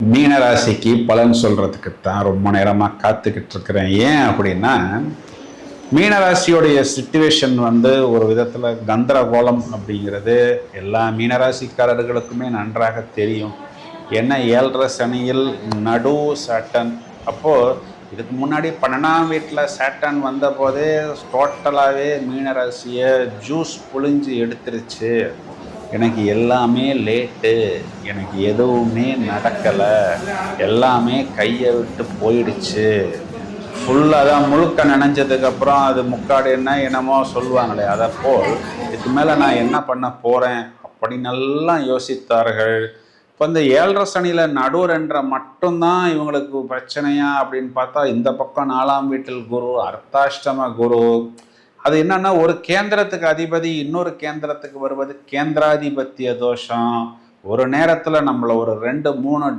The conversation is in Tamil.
மீனராசிக்கு பலன் சொல்றதுக்கு தான் ரொம்ப நேரமாக காத்துக்கிட்டு இருக்கிறேன். ஏன் அப்படின்னா, மீனராசியோடைய சிச்சுவேஷன் ஒரு விதத்தில் கந்தரகோலம் அப்படிங்கிறது எல்லா மீனராசிக்காரர்களுக்குமே நன்றாக தெரியும். என்ன 7.5 சனியில் நடு சாட்டன். அப்போது இதுக்கு முன்னாடி 12ஆம் வீட்டில் சாட்டன் வந்த போதே டோட்டலாகவே மீனராசியை ஜூஸ் புழிஞ்சு எடுத்துருச்சு. எனக்கு எல்லாமே லேட்டு, எனக்கு எதுவுமே நடக்கலை, எல்லாமே கையை விட்டு போயிடுச்சு, ஃபுல்லாக தான் முழுக்க நினைஞ்சதுக்கப்புறம் அது முக்காடு என்னமோ சொல்லுவாங்களே, அதை போல் இதுக்கு மேலே நான் என்ன பண்ண போகிறேன் அப்படின்னு எல்லாம் யோசித்தார்கள். இப்போ இந்த 7.5 சனியில் நடுவரென்ற மட்டும்தான் இவங்களுக்கு பிரச்சனையா அப்படின்னு பார்த்தா, இந்த பக்கம் 4ஆம் வீட்டில் குரு, அர்த்தாஷ்டம குரு. அது என்னன்னா, ஒரு கேந்திரத்துக்கு அதிபதி இன்னொரு கேந்திரத்துக்கு வருவது கேந்திராதிபத்திய தோஷம். ஒரு நேரத்தில் நம்மளை ஒரு 2-3